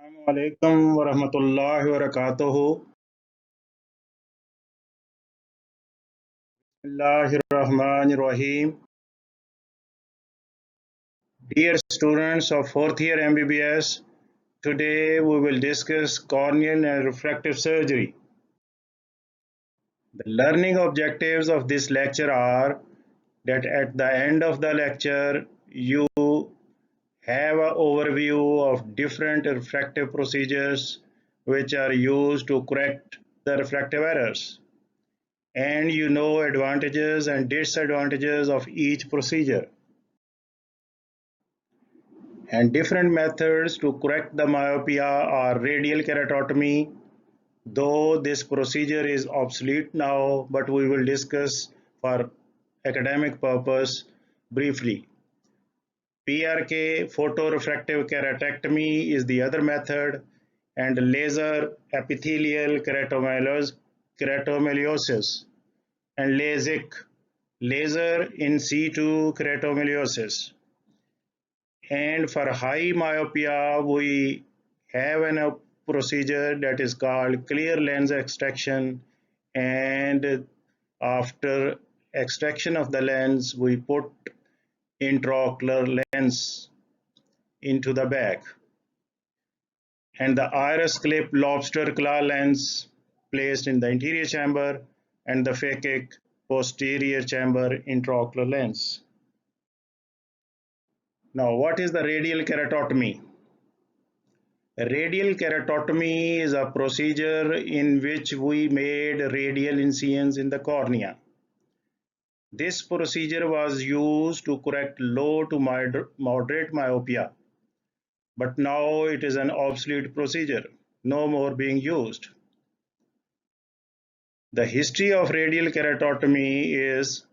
Assalamualaikum warahmatullahi wabarakatuh. Bismillahirrahmanirrahim. Dear students of fourth year MBBS, today we will discuss corneal and refractive surgery. The learning objectives of this lecture are that at the end of the lecture, you have an overview of different refractive procedures which are used to correct the refractive errors, and you know advantages and disadvantages of each procedure and different methods to correct the myopia are radial keratotomy, though this procedure is obsolete now, but we will discuss for academic purpose briefly. PRK, photorefractive keratectomy, is the other method, and laser epithelial keratomyeliosis, and LASIK, laser in situ keratomyeliosis. And for high myopia, we have a procedure that is called clear lens extraction, and after extraction of the lens, we put intraocular lens into the bag, and the iris clip lobster claw lens placed in the anterior chamber, and the PHAKIC posterior chamber intraocular lens. Now, what is the radial keratotomy? Radial keratotomy is a procedure in which we made radial incisions in the cornea. This procedure was used to correct low to moderate myopia, but now it is an obsolete procedure, no more being used. The history of radial keratotomy is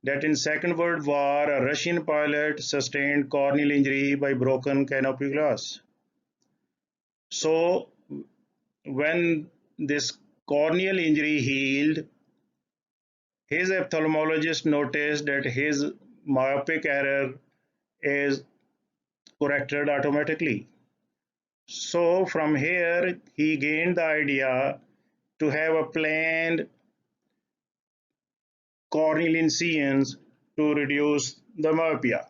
that in Second World War, a Russian pilot sustained corneal injury by broken canopy glass. So when this corneal injury healed, his ophthalmologist noticed that his myopic error is corrected automatically. So from here, he gained the idea to have a planned corneal incisions to reduce the myopia.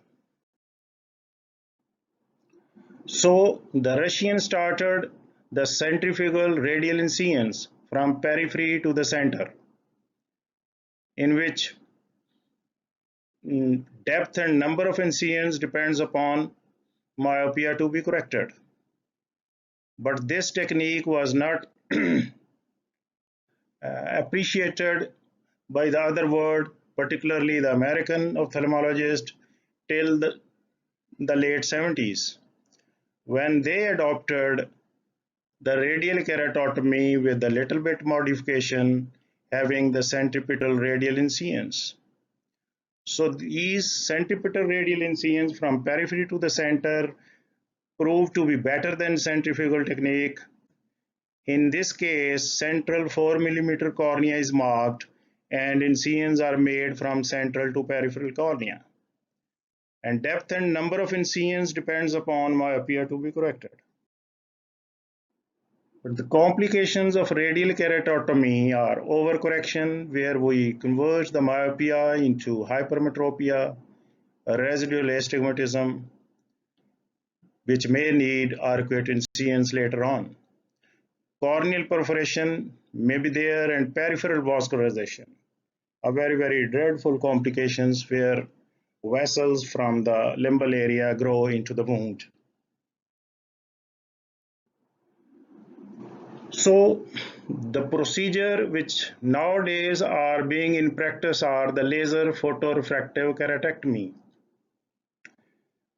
So the Russians started the centrifugal radial incisions from periphery to the center, in which depth and number of incisions depends upon myopia to be corrected. But this technique was not appreciated by the other world, particularly the American ophthalmologist, till the late 70s, when they adopted the radial keratotomy with a little bit modification, having the centripetal radial incisions. So these centripetal radial incisions from periphery to the center proved to be better than centrifugal technique. In this case, central 4 millimeter cornea is marked and incisions are made from central to peripheral cornea. And depth and number of incisions depends upon myopia to be corrected. But the complications of radial keratotomy are overcorrection, where we converge the myopia into hypermetropia, residual astigmatism, which may need arcuate incisions later on. Corneal perforation may be there, and peripheral vascularization, a very dreadful complications where vessels from the limbal area grow into the wound. So the procedure which nowadays are being in practice are the laser photorefractive keratectomy.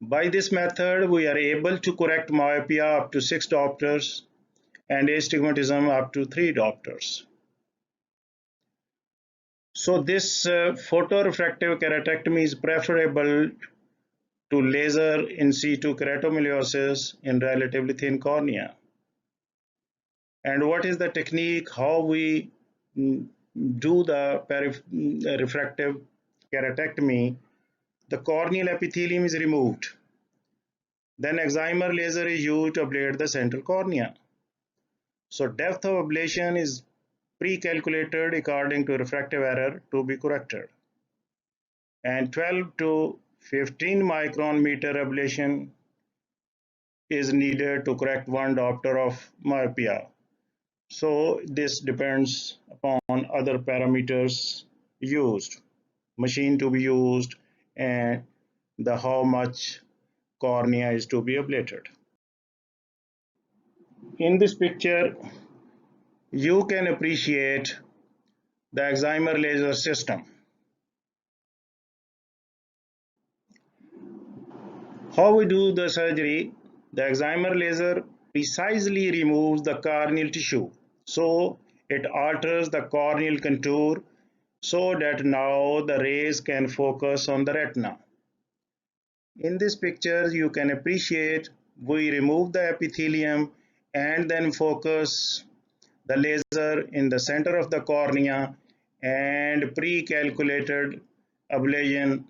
By this method, we are able to correct myopia up to 6 diopters and astigmatism up to 3 diopters. So this photorefractive keratectomy is preferable to laser in situ keratomyeliosis in relatively thin cornea. And what is the technique, how we do the refractive keratectomy? The corneal epithelium is removed Then excimer laser is used to ablate the central cornea. So depth of ablation is pre-calculated according to refractive error to be corrected. And 12 to 15 micron meter ablation is needed to correct one diopter of myopia. So this depends upon other parameters used, machine to be used, and the how much cornea is to be ablated. In this picture, you can appreciate the excimer laser system. How we do the surgery? The excimer laser precisely removes the corneal tissue. So it alters the corneal contour so that now the rays can focus on the retina. In this picture, you can appreciate we remove the epithelium and then focus the laser in the center of the cornea, and pre-calculated ablation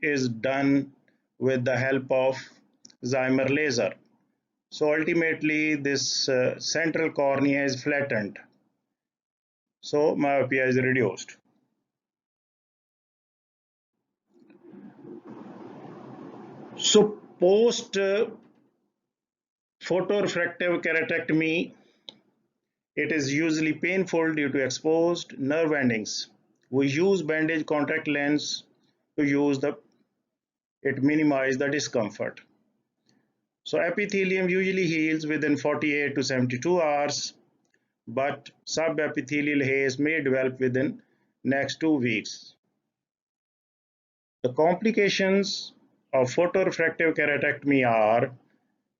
is done with the help of excimer laser. So ultimately this central cornea is flattened. So myopia is reduced. So post photorefractive keratectomy, it is usually painful due to exposed nerve endings. We use bandage contact lens to use it minimize the discomfort. So epithelium usually heals within 48 to 72 hours, but subepithelial haze may develop within next 2 weeks. The complications of photorefractive keratectomy are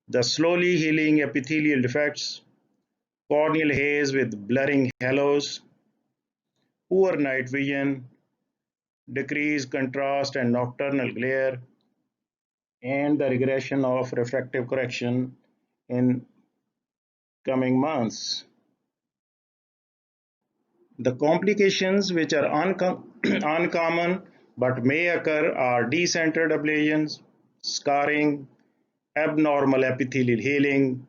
the slowly healing epithelial defects, corneal haze with blurring halos, poor night vision, decreased contrast and nocturnal glare, and the regression of refractive correction in coming months. The complications which are uncommon but may occur are decentered ablations, scarring, abnormal epithelial healing,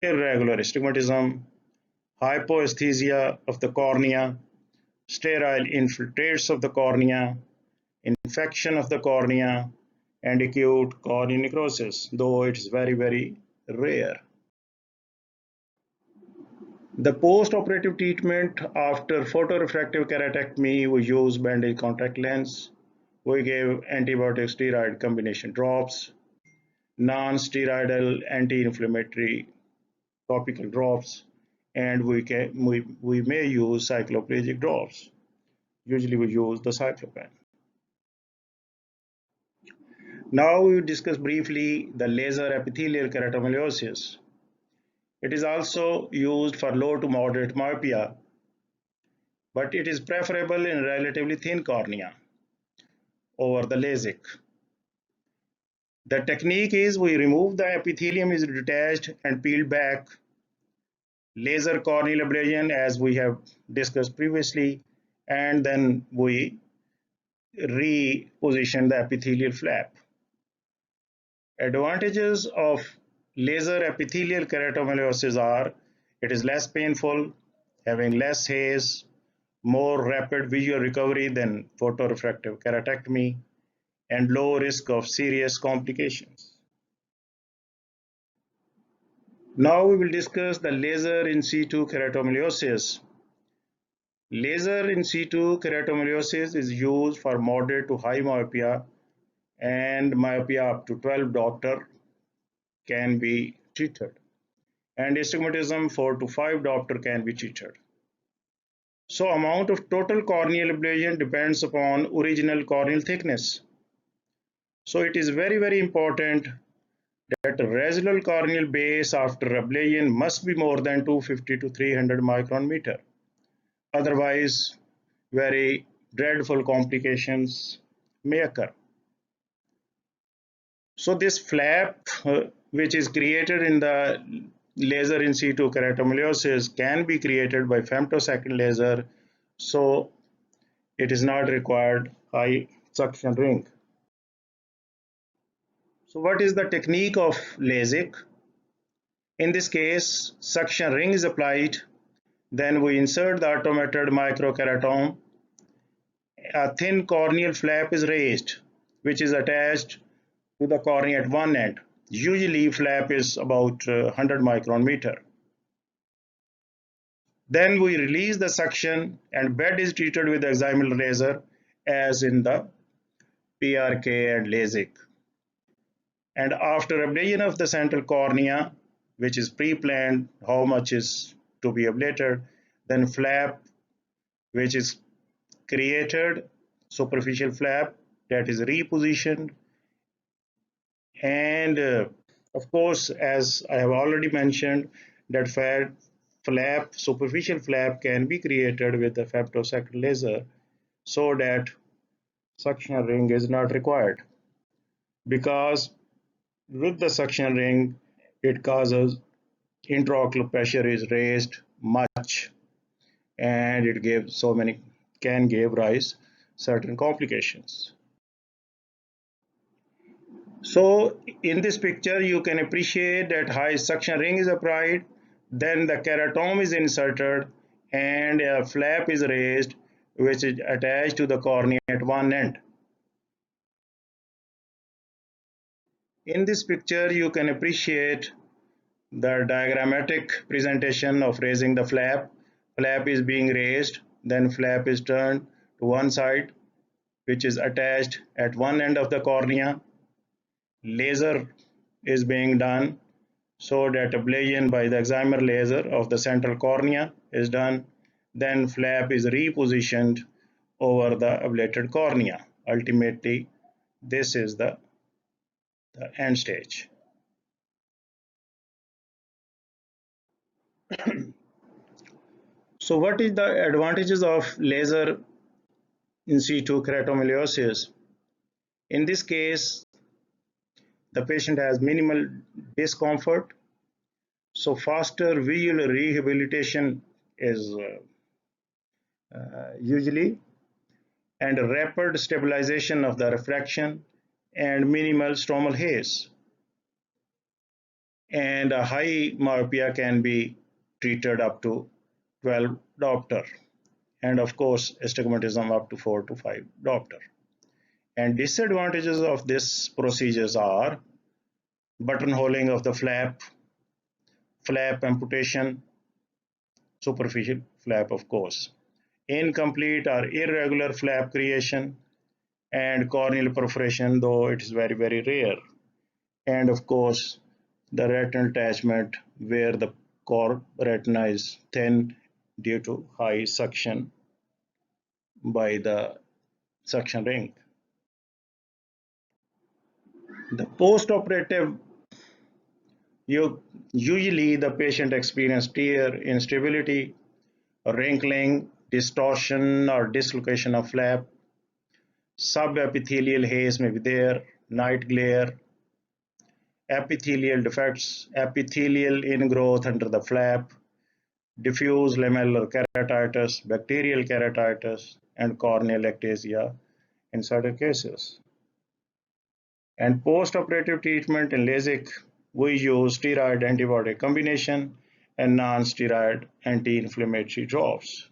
irregular astigmatism, hypoesthesia of the cornea, sterile infiltrates of the cornea, infection of the cornea, and acute corneal necrosis, though it is very, very rare. The post-operative treatment after photorefractive keratectomy, we use bandage contact lens. We gave antibiotic steroid combination drops, non-steroidal anti-inflammatory topical drops, and we may use cycloplegic drops. Usually we use the cyclopan. Now we will discuss briefly the laser epithelial keratomylosis. It is also used for low to moderate myopia, but it is preferable in relatively thin cornea over the LASIK. The technique is we remove the epithelium is detached and peeled back, laser corneal ablation as we have discussed previously, and then we reposition the epithelial flap. Advantages of laser epithelial keratomylosis are it is less painful, having less haze, more rapid visual recovery than photorefractive keratectomy, and low risk of serious complications. Now we will discuss the laser in situ keratomylosis. Laser in situ keratomylosis is used for moderate to high myopia, and myopia up to 12 diopter can be treated, and astigmatism 4 to 5 diopter can be treated. So amount of total corneal ablation depends upon original corneal thickness. So it is very, very important that the residual corneal base after ablation must be more than 250 to 300 micron meter. Otherwise, very dreadful complications may occur. So this flap, which is created in the laser in situ keratomylosis, can be created by femtosecond laser, so it is not required high suction ring. So what is the technique of LASIK? In this case, suction ring is applied, then we insert the automated microkeratome. A thin corneal flap is raised, which is attached to the cornea at one end. Usually flap is about 100 micron meter. Then we release the suction and bed is treated with the excimer laser as in the PRK and LASIK. And after ablation of the central cornea, which is pre-planned, how much is to be ablated, then flap, which is created, superficial flap that is repositioned, and of course, as I have already mentioned, that flap, superficial flap can be created with the femtosecond laser so that suction ring is not required, because with the suction ring it causes intraocular pressure is raised much, and it gives so many, can give rise certain complications. So in this picture you can appreciate that high suction ring is applied, then the keratome is inserted and a flap is raised which is attached to the cornea at one end. In this picture you can appreciate the diagrammatic presentation of raising the flap. Flap is being raised, then flap is turned to one side, which is attached at one end of the cornea. Laser is being done so that ablation by the excimer laser of the central cornea is done. Then flap is repositioned over the ablated cornea. Ultimately, this is the end stage. So what is the advantages of laser in situ keratomiliosis? In this case, the patient has minimal discomfort, so faster visual rehabilitation is usually, and a rapid stabilization of the refraction and minimal stromal haze. And a high myopia can be treated up to 12 diopter, and of course astigmatism up to 4 to 5 diopter. And disadvantages of this procedures are buttonholing of the flap, flap amputation, superficial flap of course, incomplete or irregular flap creation, and corneal perforation, though it is very, very rare. And of course, the retinal attachment where the core retina is thin due to high suction by the suction ring. The post-operative, usually the patient experiences tear, instability, wrinkling, distortion or dislocation of flap, subepithelial haze may be there, night glare, epithelial defects, epithelial ingrowth under the flap, diffuse lamellar keratitis, bacterial keratitis, and corneal ectasia in certain cases. And post-operative treatment in LASIK, we use steroid antibiotic combination and non-steroid anti-inflammatory drops.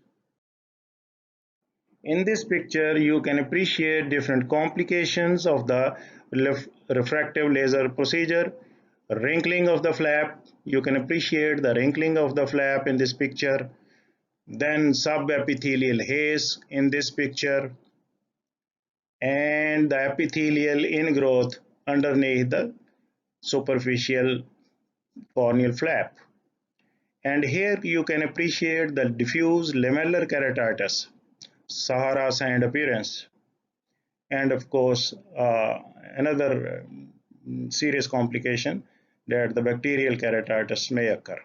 In this picture, you can appreciate different complications of the refractive laser procedure. Wrinkling of the flap, you can appreciate the wrinkling of the flap in this picture. Then subepithelial haze in this picture, and the epithelial ingrowth underneath the superficial corneal flap. And here you can appreciate the diffuse lamellar keratitis, Sahara sand appearance, and of course another serious complication that the bacterial keratitis may occur.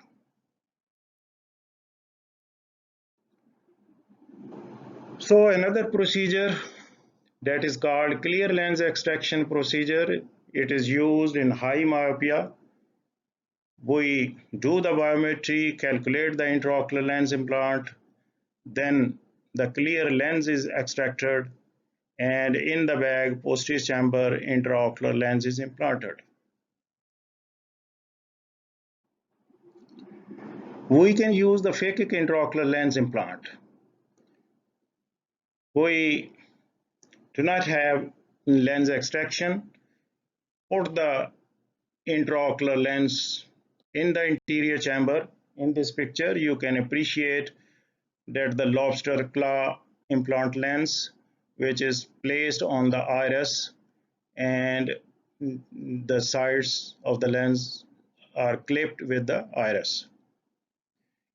So another procedure that is called clear lens extraction procedure. It is used in high myopia. We do the biometry, calculate the intraocular lens implant, then the clear lens is extracted, and in the bag, posterior chamber intraocular lens is implanted. We can use the PHAKIC intraocular lens implant. We do not have lens extraction. Put the intraocular lens in the interior chamber. In this picture, you can appreciate that the lobster claw implant lens, which is placed on the iris, and the sides of the lens are clipped with the iris.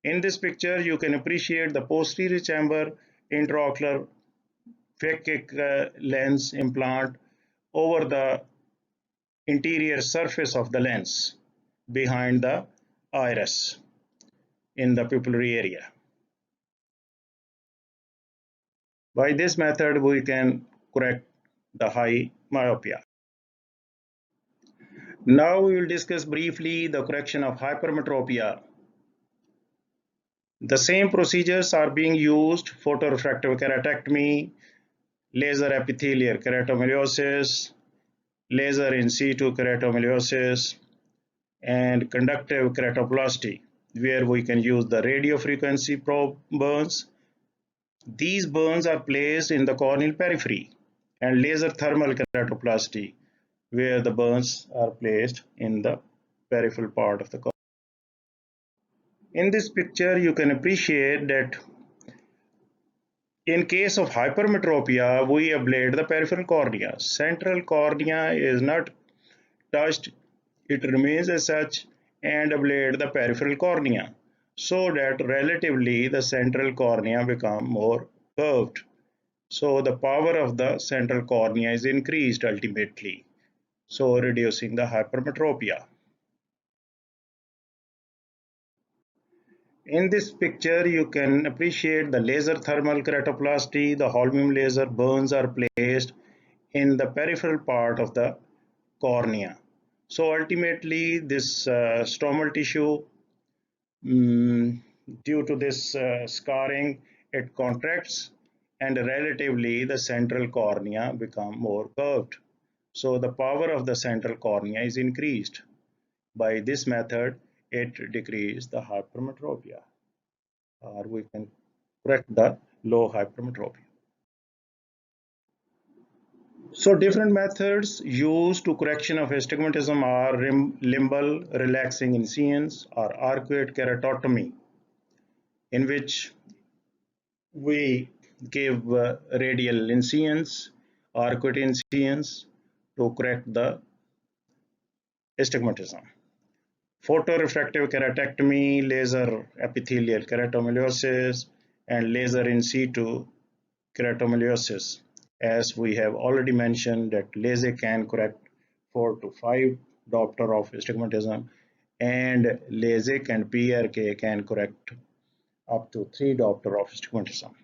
In this picture, you can appreciate the posterior chamber intraocular phakic lens implant over the interior surface of the lens behind the iris in the pupillary area. By this method, we can correct the high myopia. Now we will discuss briefly the correction of hypermetropia. The same procedures are being used: photorefractive keratectomy, laser epithelial keratomiliosis, laser in situ keratomiliosis, and conductive keratoplasty, where we can use the radiofrequency probe burns. These burns are placed in the corneal periphery, and laser thermal keratoplasty, where the burns are placed in the peripheral part of the cornea. In this picture, you can appreciate that in case of hypermetropia, we ablate the peripheral cornea. Central cornea is not touched, it remains as such, and ablate the peripheral cornea so that relatively the central cornea become more curved. So the power of the central cornea is increased ultimately, so reducing the hypermetropia. In this picture, you can appreciate the laser thermal keratoplasty. The holmium laser burns are placed in the peripheral part of the cornea. So ultimately, this stromal tissue, due to this scarring, it contracts, and relatively the central cornea become more curved. So the power of the central cornea is increased. By this method, it decreases the hypermetropia, or we can correct the low hypermetropia. So different methods used to correction of astigmatism are limbal relaxing incisions or arcuate keratotomy, in which we give radial incisions, arcuate incisions to correct the astigmatism. Photorefractive keratectomy, laser epithelial keratomiliosis, and laser in situ keratomiliosis. As we have already mentioned that LASIK can correct 4 to 5 diopter of astigmatism, and LASIK and PRK can correct up to 3 diopter of astigmatism.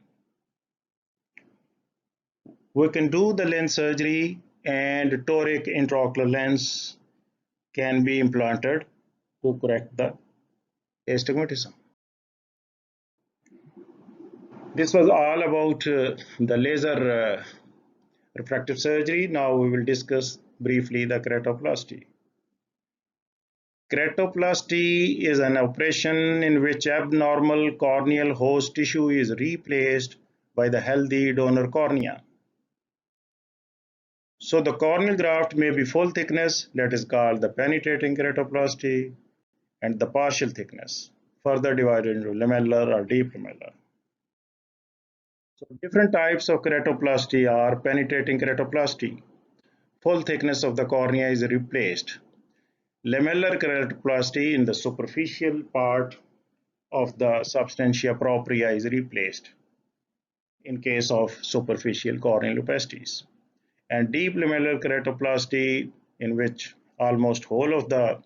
We can do the lens surgery, and toric intraocular lens can be implanted to correct the astigmatism. This was all about the laser refractive surgery. Now we will discuss briefly the keratoplasty. Keratoplasty is an operation in which abnormal corneal host tissue is replaced by the healthy donor cornea. So the corneal graft may be full thickness, that is called the penetrating keratoplasty, and the partial thickness, further divided into lamellar or deep lamellar. So different types of keratoplasty are penetrating keratoplasty. Full thickness of the cornea is replaced. Lamellar keratoplasty, in the superficial part of the substantia propria, is replaced in case of superficial corneal opacities. And deep lamellar keratoplasty, in which almost whole of the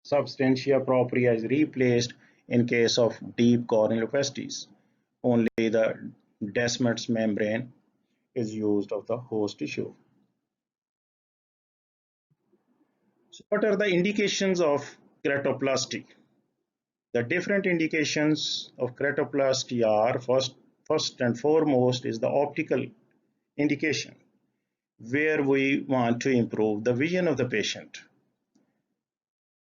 substantia propria is replaced in case of deep corneal opacities. Only the Descemet's membrane is used of the host tissue. So what are the indications of keratoplasty? The different indications of keratoplasty are first and foremost is the optical indication where we want to improve the vision of the patient.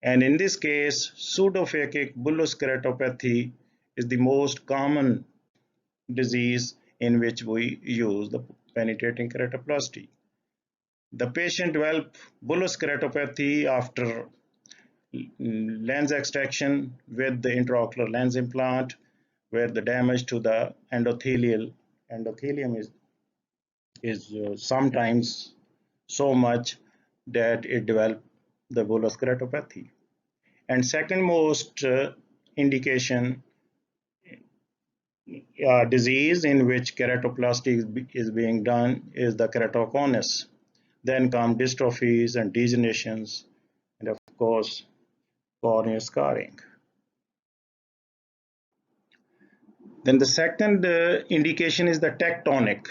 And in this case, pseudophakic bullous keratopathy is the most common disease in which we use the penetrating keratoplasty. The patient develops bullous keratopathy after lens extraction with the intraocular lens implant, where the damage to the endothelium is sometimes so much that it develops the bullous keratopathy. And second most indication disease in which keratoplasty is being done is the keratoconus. Then come dystrophies and degenerations, and of course, corneal scarring. Then the second indication is the tectonic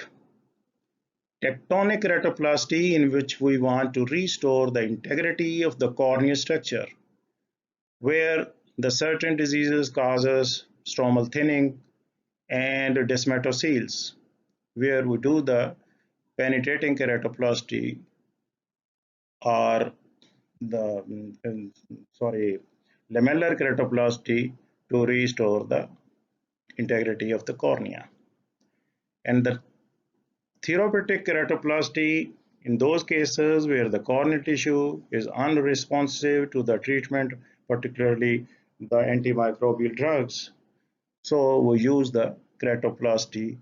keratoplasty, in which we want to restore the integrity of the corneal structure, where the certain diseases causes stromal thinning and desmatoceles, where we do the penetrating keratoplasty or the lamellar keratoplasty to restore the integrity of the cornea. And the therapeutic keratoplasty in those cases where the corneal tissue is unresponsive to the treatment, particularly the antimicrobial drugs. So we use the keratoplasty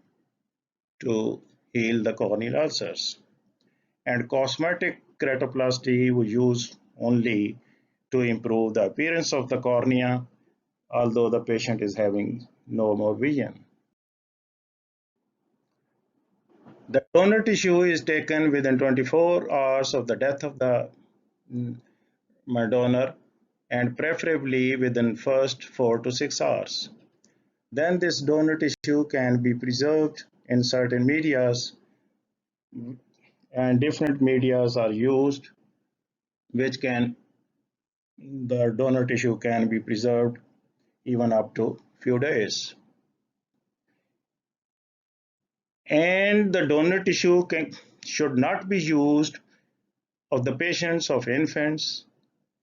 to heal the corneal ulcers. And cosmetic keratoplasty we use only to improve the appearance of the cornea, although the patient is having no more vision. The donor tissue is taken within 24 hours of the death of the donor, and preferably within first 4 to 6 hours. Then this donor tissue can be preserved in certain medias, and different medias are used, which the donor tissue can be preserved even up to few days. And the donor tissue should not be used of the patients of infants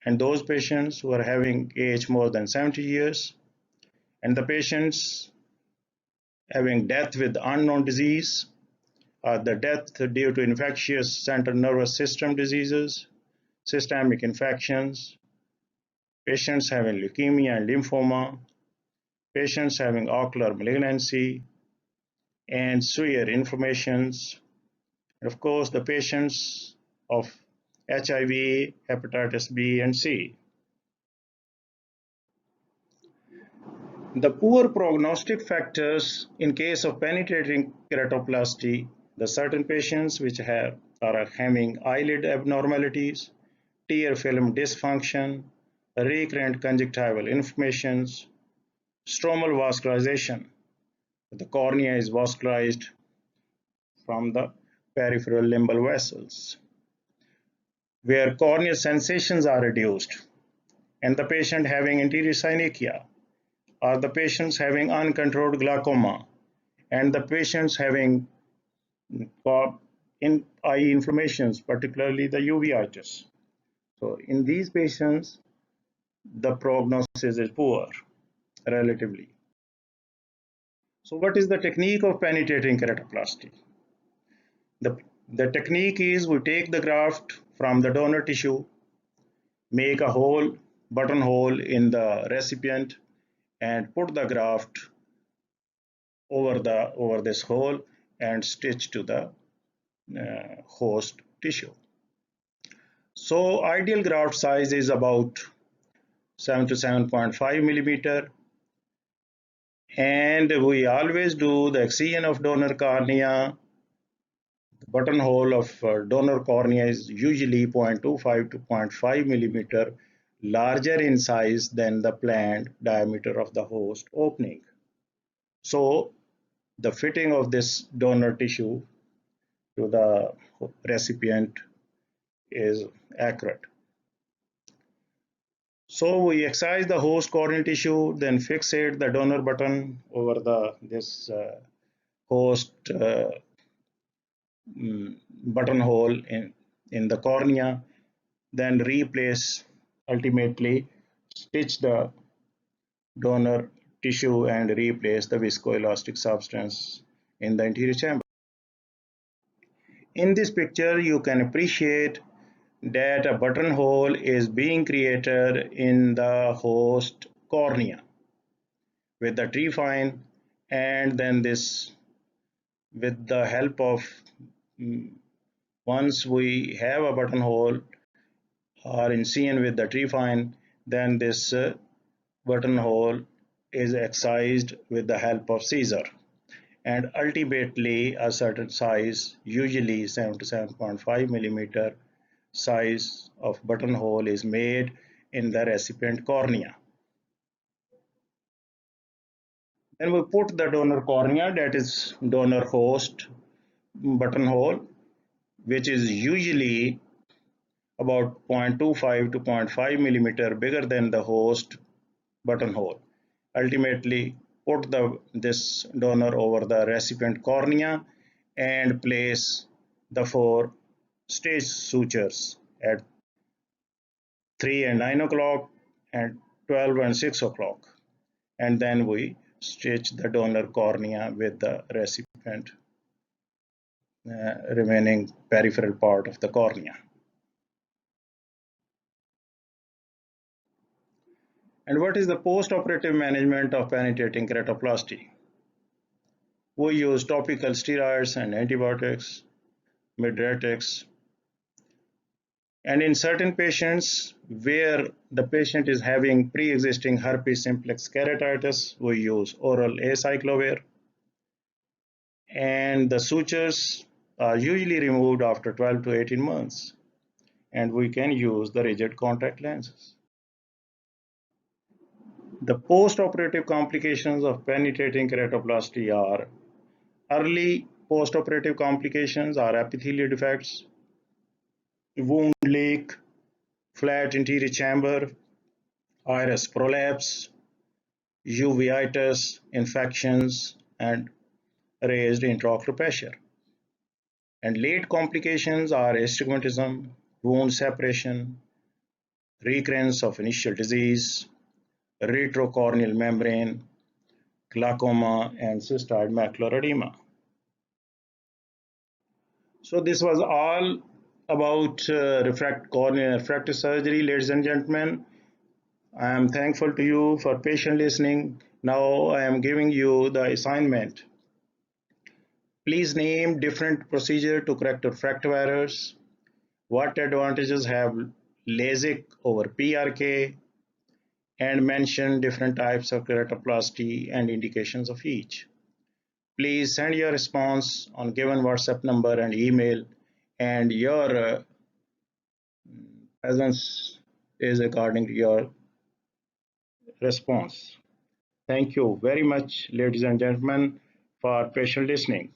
and those patients who are having age more than 70 years, and the patients having death with unknown disease, or the death due to infectious central nervous system diseases, systemic infections, patients having leukemia and lymphoma, patients having ocular malignancy, and severe inflammations, and of course the patients of HIV, hepatitis B and C. The poor prognostic factors in case of penetrating keratoplasty, the certain patients which are having eyelid abnormalities, tear film dysfunction, recurrent conjunctival inflammations, stromal vascularization. The cornea is vascularized from the peripheral limbal vessels, where corneal sensations are reduced, and the patient having anterior synechia, or the patients having uncontrolled glaucoma, and the patients having eye inflammations, particularly the uveitis. So in these patients, the prognosis is poor relatively. So what is the technique of penetrating keratoplasty? The technique is we take the graft from the donor tissue, make a hole, buttonhole in the recipient, and put the graft over this hole and stitch to the host tissue. So ideal graft size is about 7 to 7.5 millimeter, and we always do the excision of donor cornea. The buttonhole of donor cornea is usually 0.25 to 0.5 millimeter larger in size than the planned diameter of the host opening. So the fitting of this donor tissue to the recipient is accurate. So we excise the host corneal tissue, then fixate the donor button over this host buttonhole in the cornea, then replace, ultimately stitch the donor tissue and replace the viscoelastic substance in the anterior chamber. In this picture, you can appreciate that a buttonhole is being created in the host cornea with the trephine, and then this, with the help of, once we have a buttonhole or incision with the trephine, then this buttonhole is excised with the help of scissor, and ultimately a certain size, usually 7 to 7.5 millimeter size of buttonhole is made in the recipient cornea. Then we put the donor cornea, that is donor host buttonhole, which is usually about 0.25 to 0.5 millimeter bigger than the host buttonhole. Ultimately, put this donor over the recipient cornea and place the 4 stage sutures at 3 and 9 o'clock and 12 and 6 o'clock. And then we stitch the donor cornea with the recipient remaining peripheral part of the cornea. And what is the post-operative management of penetrating keratoplasty? We use topical steroids and antibiotics, mydretics, and in certain patients where the patient is having pre-existing herpes simplex keratitis, we use oral acyclovir, and the sutures are usually removed after 12 to 18 months, and we can use the rigid contact lenses. The post-operative complications of penetrating keratoplasty are: early post-operative complications are epithelial defects, wound leak, flat anterior chamber, iris prolapse, uveitis, infections, and raised intraocular pressure. And late complications are astigmatism, wound separation, recurrence of initial disease, retrocorneal membrane, glaucoma, and cystoid macular edema. So this was all about corneal refractive surgery, ladies and gentlemen. I am thankful to you for patient listening. Now I am giving you the assignment. Please name different procedure to correct refractive errors. What advantages have LASIK over PRK? And mention different types of keratoplasty and indications of each. Please send your response on given WhatsApp number and email, and your presence is according to your response. Thank you very much, ladies and gentlemen, for patient listening.